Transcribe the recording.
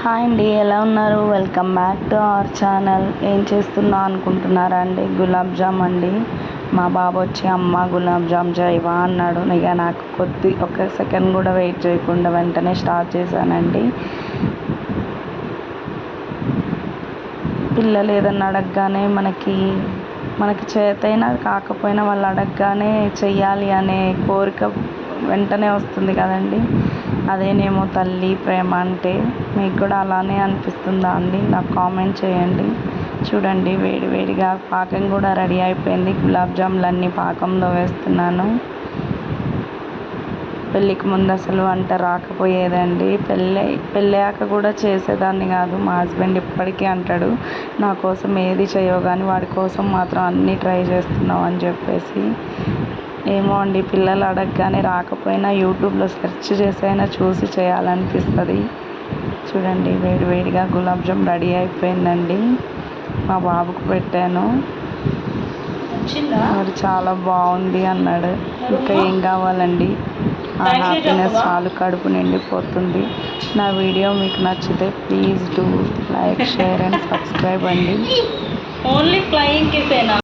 Hi అండి, ఎలా ఉన్నారు? Welcome back to our channel. ఏం చేస్తున్నా అనుకుంటున్నారా అండి? గులాబ్ జామ్ అండి. మా బాబు వచ్చి అమ్మ గులాబ్ జామ్ చేయవా అన్నాడు. ఇక నాకు ఒక సెకండ్ కూడా వెయిట్ చేయకుండా వెంటనే స్టార్ట్ చేశానండి. పిల్లలు ఏదన్నా అడగగానే మనకి చేతైనా కాకపోయినా వాళ్ళు అడగగానే చెయ్యాలి అనే కోరిక వెంటనే వస్తుంది కదండి. అదేనేమో తల్లి ప్రేమ అంటే. మీకు కూడా అలానే అనిపిస్తుందా అండి? నాకు కామెంట్ చేయండి. చూడండి, వేడిగా పాకం కూడా రెడీ అయిపోయింది. గులాబ్ జాములన్నీ పాకంలో వేస్తున్నాను. పెళ్ళికి ముందు అసలు వంట రాకపోయేదండి. పెళ్ళయ్యాక కూడా చేసేదాన్ని కాదు. మా హస్బెండ్ ఇప్పటికీ అంటాడు, నా కోసం ఏది చేయవు కానీ వాడి కోసం మాత్రం అన్నీ ట్రై చేస్తున్నావు అని చెప్పేసి. ఏమో అండి, పిల్లలు అడగగానే రాకపోయినా యూట్యూబ్లో సెర్చ్ చేసైనా చూసి చేయాలనిపిస్తుంది. చూడండి, వేడిగా గులాబ్ జామ్ రెడీ అయిపోయిందండి. మా బాబుకు పెట్టాను. మరి చాలా బాగుంది అన్నాడు. ఇంకా ఏం కావాలండి? ఆ హ్యాపీనెస్ చాలు, కడుపు నిండిపోతుంది. నా వీడియో మీకు నచ్చితే please do like, share and subscribe అండి. Only flying కిసేనా?